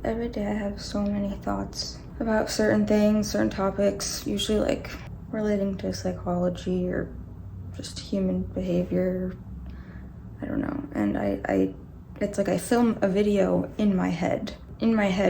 every day I have so many thoughts about certain things, certain topics, usually like relating to psychology or just human behavior. I don't know. And it's like I film a video in my head,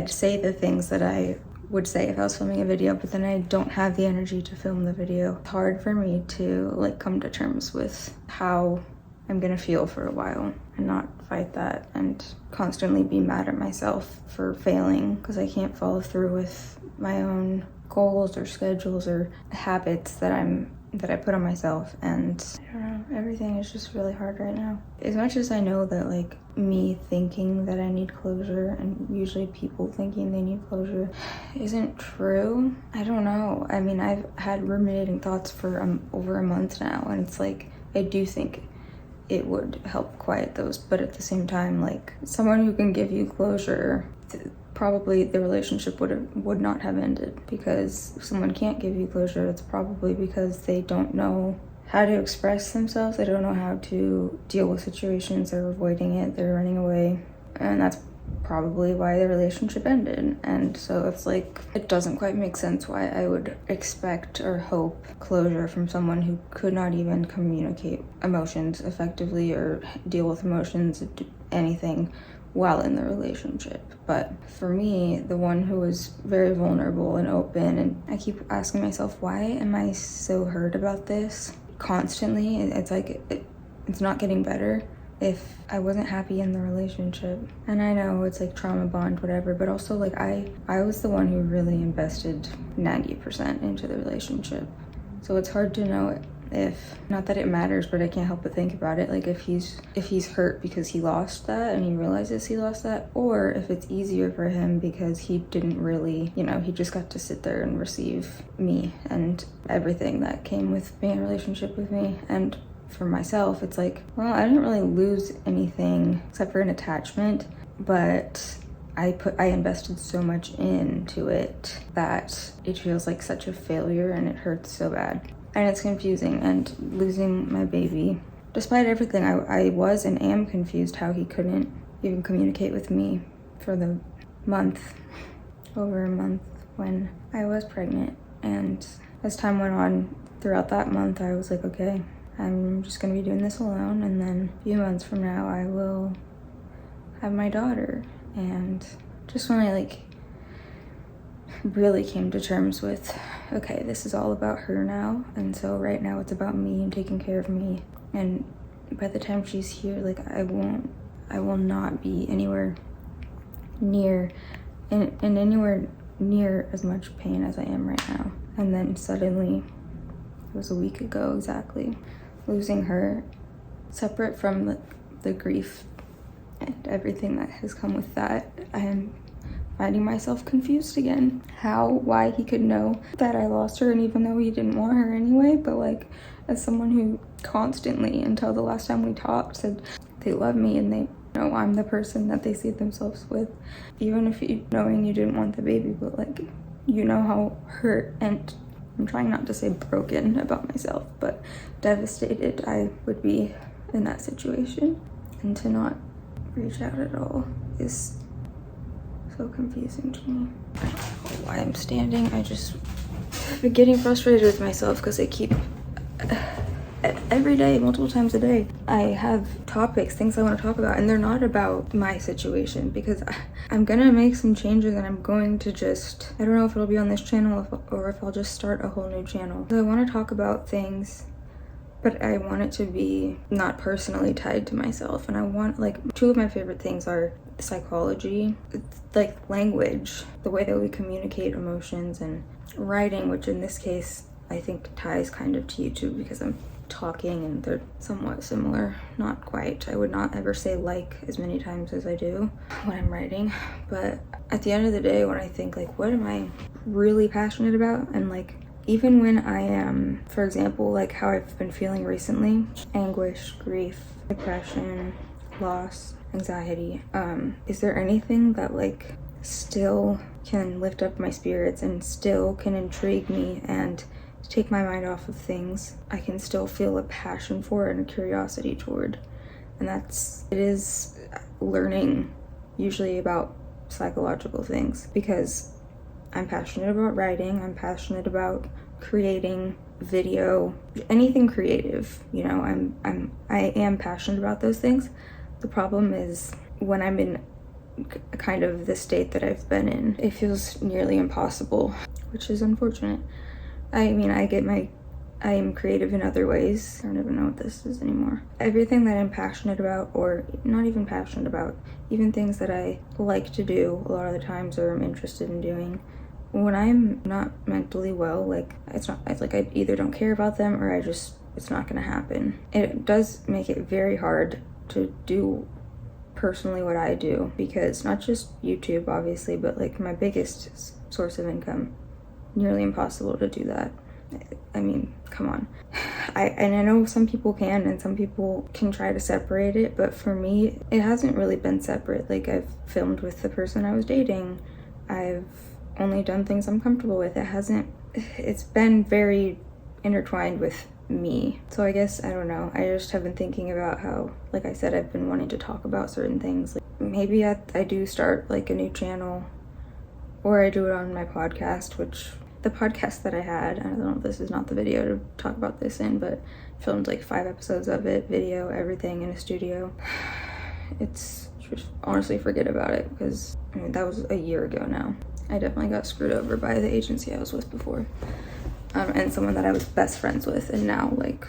say the things that I would say if I was filming a video, but then I don't have the energy to film the video. It's hard for me to like come to terms with how I'm gonna feel for a while and not fight that and constantly be mad at myself for failing because I can't follow through with my own goals or schedules or habits that I put on myself. And I don't know, everything is just really hard right now. As much as I know that like me thinking that I need closure and usually people thinking they need closure isn't true, I don't know. I mean, I've had ruminating thoughts for over a month now, and it's like I do think it would help quiet those, but at the same time, like someone who can give you closure, probably the relationship would not have ended. Because if someone can't give you closure, it's probably because they don't know how to express themselves, they don't know how to deal with situations, they're avoiding it, they're running away, and that's probably why the relationship ended. And so it's like it doesn't quite make sense why I would expect or hope closure from someone who could not even communicate emotions effectively or deal with emotions, anything, while in the relationship. But for me, the one who was very vulnerable and open, and I keep asking myself, why am I so hurt about this constantly? It's like it's not getting better. If I wasn't happy in the relationship, and I know it's like trauma bond, whatever, but also like I was the one who really invested 90% into the relationship. So it's hard to know if, not that it matters, but I can't help but think about it, like if he's hurt because he lost that and he realizes he lost that, or if it's easier for him because he didn't really, you know, he just got to sit there and receive me and everything that came with being in a relationship with me. And for myself, it's like, well, I didn't really lose anything except for an attachment, but I invested so much into it that it feels like such a failure and it hurts so bad. And it's confusing. And losing my baby, despite everything, I was and am confused how he couldn't even communicate with me for the over a month when I was pregnant. And as time went on throughout that month, I was like, okay, I'm just gonna be doing this alone, and then a few months from now I will have my daughter. And just when I like really came to terms with, okay, this is all about her now, and so right now it's about me and taking care of me, and by the time she's here, like I will not be anywhere near anywhere near as much pain as I am right now. And then suddenly, it was a week ago exactly, losing her, separate from the grief and everything that has come with that, I am finding myself confused again. Why he could know that I lost her, and even though he didn't want her anyway, but like as someone who constantly, until the last time we talked, said they love me and they know I'm the person that they see themselves with, even if knowing you didn't want the baby, but like, you know how hurt, and I'm trying not to say broken about myself, but devastated I would be in that situation. And to not reach out at all is so confusing to me. I don't know why I'm standing. I just been getting frustrated with myself because I keep, every day, multiple times a day, I have topics, things I want to talk about, and they're not about my situation, because I'm gonna make some changes and I'm going to just, I don't know if it'll be on this channel or if I'll just start a whole new channel. I want to talk about things, but I want it to be not personally tied to myself. And I want, like, two of my favorite things are psychology, like language, the way that we communicate emotions, and writing, which in this case I think ties kind of to YouTube because I'm talking and they're somewhat similar. Not quite. I would not ever say like as many times as I do when I'm writing. But at the end of the day, when I think like, what am I really passionate about? And like, even when I am, for example, like how I've been feeling recently, anguish, grief, depression, loss, anxiety, is there anything that like still can lift up my spirits and still can intrigue me and take my mind off of things I can still feel a passion for and a curiosity toward? And it is learning usually about psychological things, because I'm passionate about writing, I'm passionate about creating video, anything creative, you know, I am passionate about those things. The problem is when I'm in kind of the state that I've been in, it feels nearly impossible, which is unfortunate. I mean, I am creative in other ways. I don't even know what this is anymore. Everything that I'm passionate about, or not even passionate about, even things that I like to do a lot of the times or I'm interested in doing, when I'm not mentally well, like it's like I either don't care about them or it's not gonna happen. It does make it very hard to do personally what I do, because not just YouTube obviously, but like my biggest source of income, nearly impossible to do that. I mean, come on. I know some people can, and some people can try to separate it, but for me, it hasn't really been separate. Like, I've filmed with the person I was dating. I've only done things I'm comfortable with. It's been very intertwined with me. So I guess, I don't know, I just have been thinking about how, like I said, I've been wanting to talk about certain things. Like, maybe I do start like a new channel, or I do it on my podcast, which the podcast that I had, I don't know if this is not the video to talk about this in, but filmed like 5 episodes of it, video, everything in a studio. It's just, honestly, forget about it, because I mean, that was a year ago now. I definitely got screwed over by the agency I was with before, and someone that I was best friends with, and now, like,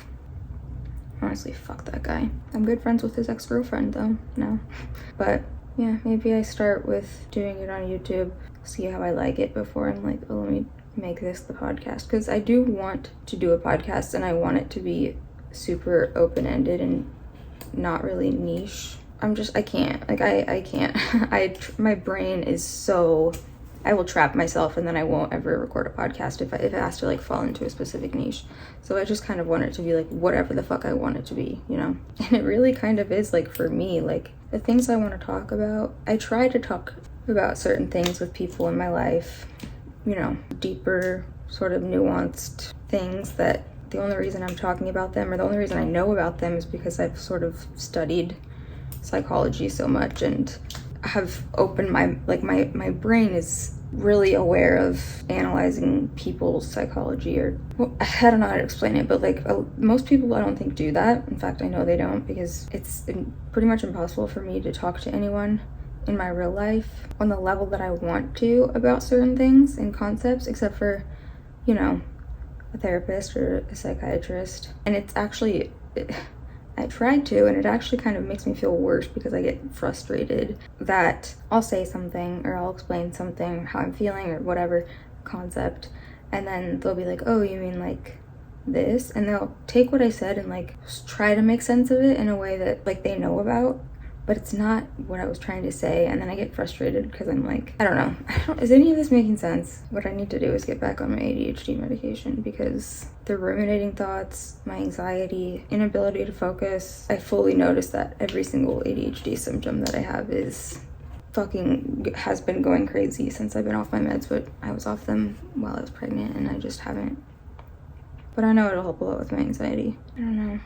honestly, fuck that guy. I'm good friends with his ex-girlfriend though now. But yeah, maybe I start with doing it on YouTube, see how I like it before I'm like, oh, let me make this the podcast, because I do want to do a podcast, and I want it to be super open-ended and not really niche. I can't, like, I can't. My brain is so, I will trap myself, and then I won't ever record a podcast if it has to like fall into a specific niche. So I just kind of want it to be like whatever the fuck I want it to be, you know? And it really kind of is, like, for me, like, the things I want to talk about, I try to talk about certain things with people in my life, you know, deeper, sort of nuanced things that the only reason I'm talking about them, or the only reason I know about them, is because I've sort of studied psychology so much and have opened my brain is really aware of analyzing people's psychology, or, well, I don't know how to explain it, but like most people I don't think do that. In fact, I know they don't, because it's pretty much impossible for me to talk to anyone in my real life on the level that I want to about certain things and concepts, except for, you know, a therapist or a psychiatrist. And it's actually, I tried to, and it actually kind of makes me feel worse, because I get frustrated that I'll say something or I'll explain something, how I'm feeling or whatever concept, and then they'll be like, oh, you mean like this? And they'll take what I said and like try to make sense of it in a way that like they know about, but it's not what I was trying to say. And then I get frustrated because I'm like, I don't know, is any of this making sense? What I need to do is get back on my ADHD medication, because the ruminating thoughts, my anxiety, inability to focus, I fully notice that every single ADHD symptom that I have has been going crazy since I've been off my meds, but I was off them while I was pregnant, and I just haven't. But I know it'll help a lot with my anxiety. I don't know.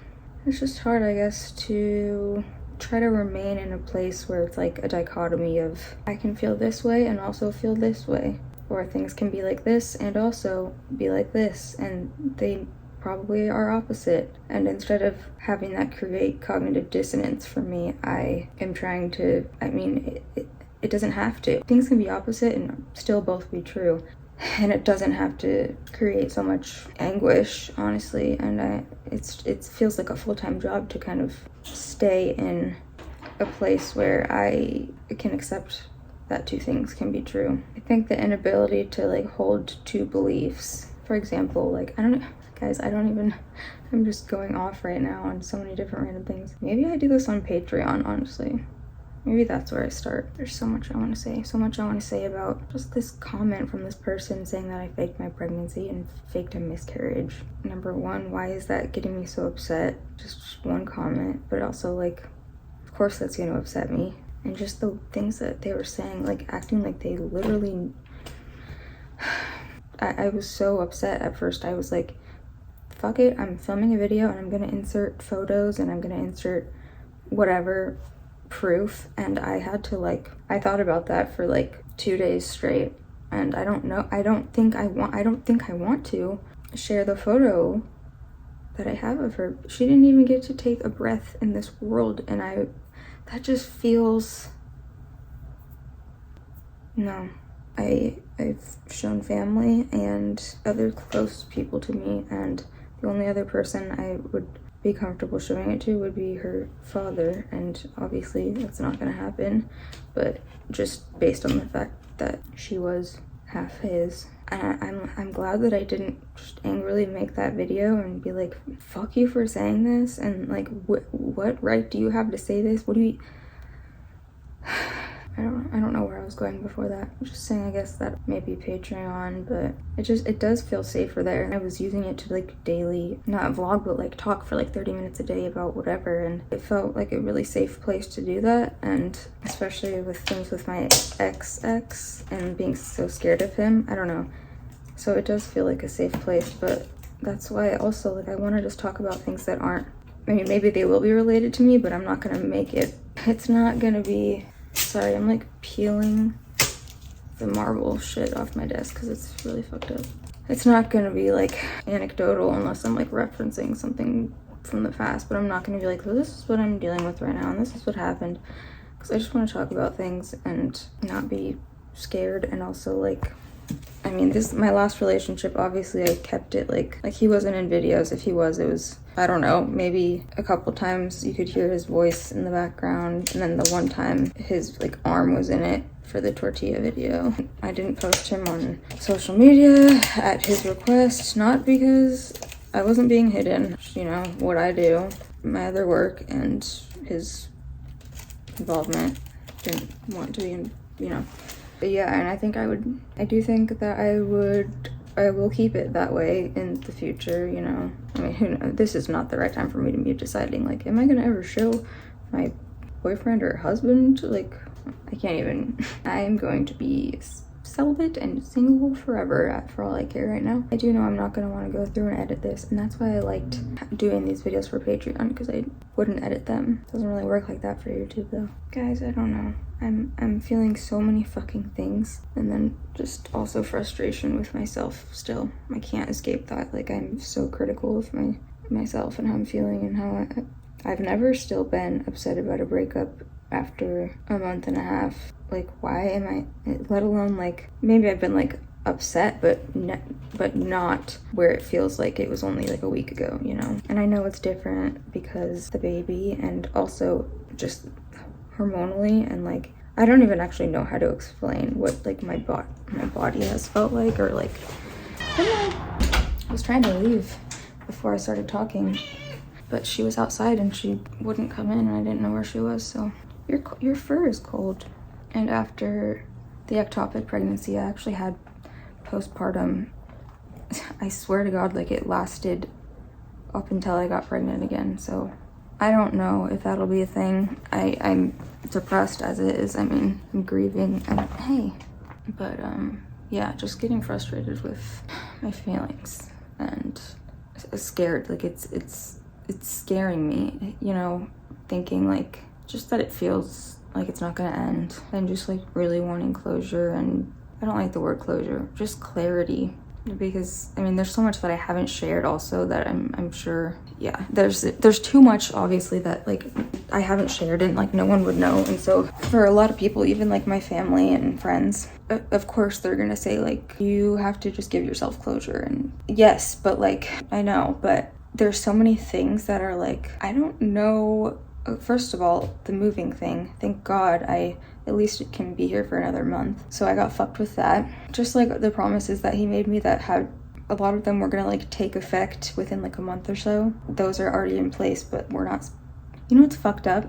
It's just hard, I guess, to try to remain in a place where it's like a dichotomy of I can feel this way and also feel this way, or things can be like this and also be like this, and they probably are opposite. And instead of having that create cognitive dissonance for me, I am trying to, I mean, it doesn't have to. Things can be opposite and still both be true, and it doesn't have to create so much anguish, honestly. And it feels like a full-time job to kind of stay in a place where I can accept that two things can be true. I think the inability to like hold two beliefs, for example, like, I don't know, guys, I'm just going off right now on so many different random things. Maybe I do this on Patreon, honestly. Maybe that's where I start. There's so much I want to say about just this comment from this person saying that I faked my pregnancy and faked a miscarriage. Number one, why is that getting me so upset? Just one comment, but also, like, of course that's going to upset me. And just the things that they were saying, like acting like they literally, I was so upset at first. I was like, fuck it, I'm filming a video and I'm going to insert photos and I'm going to insert whatever proof, and I had to like, I thought about that for like 2 days straight, and I don't think I want to share the photo that I have of her. She didn't even get to take a breath in this world, and that just feels, no. I've shown family and other close people to me, and the only other person I would be comfortable showing it to would be her father, and obviously that's not gonna happen, but just based on the fact that she was half his. And I'm glad that I didn't just angrily make that video and be like, fuck you for saying this, and like, what right do you have to say this? What do you... I don't know where I was going before that. I'm just saying, I guess that maybe Patreon, but it does feel safer there. I was using it to like daily, not vlog, but like talk for like 30 minutes a day about whatever, and it felt like a really safe place to do that. And especially with things with my ex and being so scared of him, I don't know. So it does feel like a safe place, but that's why also like I want to just talk about things that aren't, I mean, maybe they will be related to me, but I'm not gonna make it, it's not gonna be, sorry, I'm like peeling the marble shit off my desk because it's really fucked up. It's not gonna be like anecdotal unless I'm like referencing something from the past, but I'm not gonna be like, well, this is what I'm dealing with right now and this is what happened, because I just want to talk about things and not be scared. And also like, I mean, this, my last relationship, obviously I kept it like he wasn't in videos. If he was, it was, I don't know, maybe a couple times you could hear his voice in the background, and then the one time his like arm was in it for the tortilla video. I didn't post him on social media at his request, not because I wasn't being hidden, you know, what I do, my other work, and his involvement. Didn't want to be in, you know. But yeah, and I do think that I will keep it that way in the future, you know. I mean, who knows? This is not the right time for me to be deciding, like, am I gonna ever show my boyfriend or husband? Like, I can't even. I am going to be celibate and single forever for all I care right now. I do know I'm not gonna want to go through and edit this, and that's why I liked doing these videos for Patreon, because I wouldn't edit them. It doesn't really work like that for YouTube though. Guys, I don't know. I'm feeling so many fucking things, and then just also frustration with myself still. I can't escape that. Like, I'm so critical of myself and how I'm feeling, and how I've never still been upset about a breakup after a month and a half. Like, why am I, let alone like, maybe I've been like upset, but not where it feels like it was only like a week ago, you know? And I know it's different because the baby, and also just hormonally, and like, I don't even actually know how to explain what like my body has felt like, or like, I was trying to leave before I started talking, but she was outside and she wouldn't come in, and I didn't know where she was. So your fur is cold. And after the ectopic pregnancy, I actually had postpartum. I swear to God, like, it lasted up until I got pregnant again. So I don't know if that'll be a thing. I'm depressed as it is. I mean, I'm grieving, and hey, but yeah, just getting frustrated with my feelings and scared. Like, it's scaring me, you know, thinking like just that it feels like it's not gonna end, and just like really wanting closure. And I don't like the word closure, just clarity, because I mean, there's so much that I haven't shared also that I'm sure, yeah, there's too much obviously that like I haven't shared, and like no one would know. And so for a lot of people, even like my family and friends, of course they're gonna say like, you have to just give yourself closure. And yes, but like, I know, but there's so many things that are like, I don't know. First of all, the moving thing, thank God I at least can be here for another month. So I got fucked with that. Just like the promises that he made me that had, a lot of them were gonna like take effect within like a month or so. Those are already in place, but we're not. You know what's fucked up?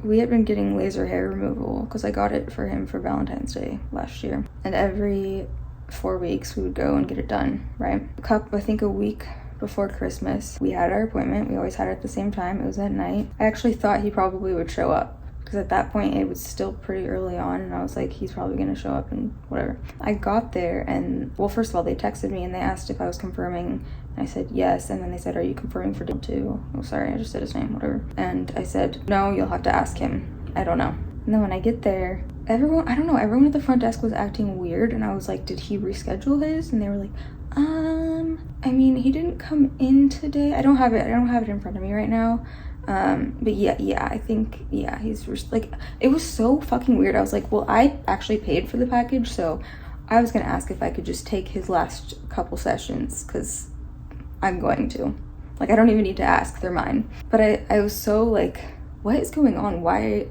We had been getting laser hair removal because I got it for him for Valentine's Day last year. And every 4 weeks we would go and get it done, right? I think a week before Christmas, we had our appointment. We always had it at the same time. It was at night. I actually thought he probably would show up, because at that point it was still pretty early on, and I was like, he's probably gonna show up and whatever. I got there, and well, first of all, they texted me and they asked if I was confirming I said yes, and then they said, are you confirming for too? Oh, sorry, I just said his name, whatever. And I said, no, you'll have to ask him. I don't know. And then when I get there, everyone at the front desk was acting weird, and I was like, did he reschedule his? And they were like, I mean, he didn't come in today. I don't have it in front of me right now. But yeah, I think, yeah, he's like, it was so fucking weird. I was like, well, I actually paid for the package, so I was gonna ask if I could just take his last couple sessions, because I'm going to. Like, I don't even need to ask, they're mine. But I was so like, what is going on? Why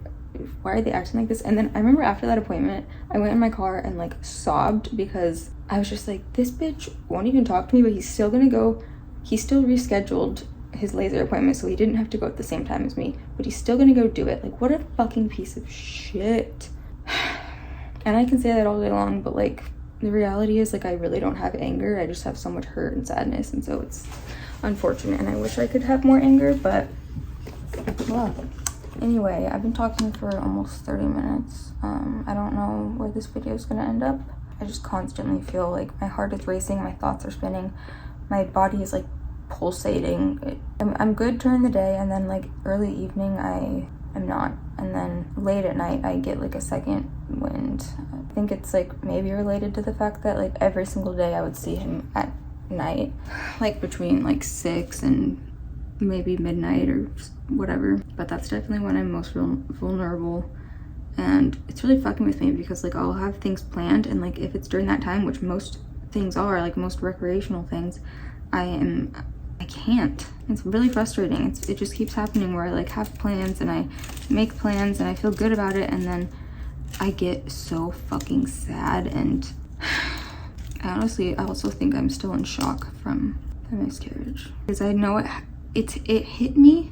are they acting like this? And then I remember after that appointment, I went in my car and like sobbed, because I was just like, this bitch won't even talk to me, but he's still gonna go. He still rescheduled his laser appointment, so he didn't have to go at the same time as me, but he's still gonna go do it. Like, what a fucking piece of shit. And I can say that all day long, but like, the reality is, like, I really don't have anger. I just have so much hurt and sadness, and so it's unfortunate, and I wish I could have more anger, but well. Anyway, I've been talking for almost 30 minutes. I don't know where this video is gonna end up. I just constantly feel like my heart is racing, my thoughts are spinning, my body is like pulsating. I'm good during the day, and then like early evening I'm not, and then late at night I get like a second wind. I think it's like maybe related to the fact that like every single day I would see him at night, like between like 6 and maybe midnight or whatever, but that's definitely when I'm most vulnerable. And it's really fucking with me, because like I'll have things planned, and like if it's during that time, which most things are, like most recreational things, I can't. It's really frustrating. It just keeps happening where I like have plans and I make plans and I feel good about it, and then I get so fucking sad. And I also think I'm still in shock from the miscarriage, because I know it hit me,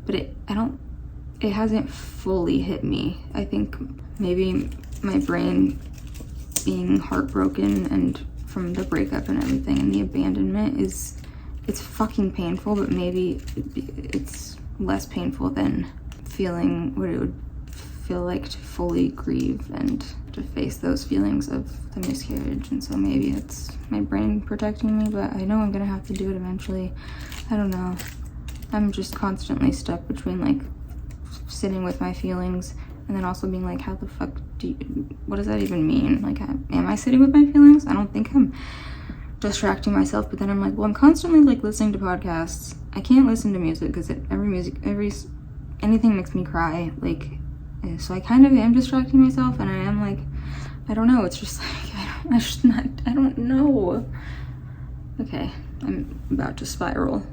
but it hasn't fully hit me. I think maybe my brain being heartbroken and from the breakup and everything and the abandonment it's fucking painful, but maybe it's less painful than feeling what it would feel like to fully grieve and to face those feelings of the miscarriage. And so maybe it's my brain protecting me, but I know I'm gonna have to do it eventually. I don't know. I'm just constantly stuck between like sitting with my feelings and then also being like, how the fuck what does that even mean? Like, am I sitting with my feelings? I don't think I'm distracting myself, but then I'm like, well, I'm constantly like listening to podcasts. I can't listen to music because anything makes me cry, like, so I kind of am distracting myself, and I am like, I don't know, it's just like, I don't know. Okay, I'm about to spiral.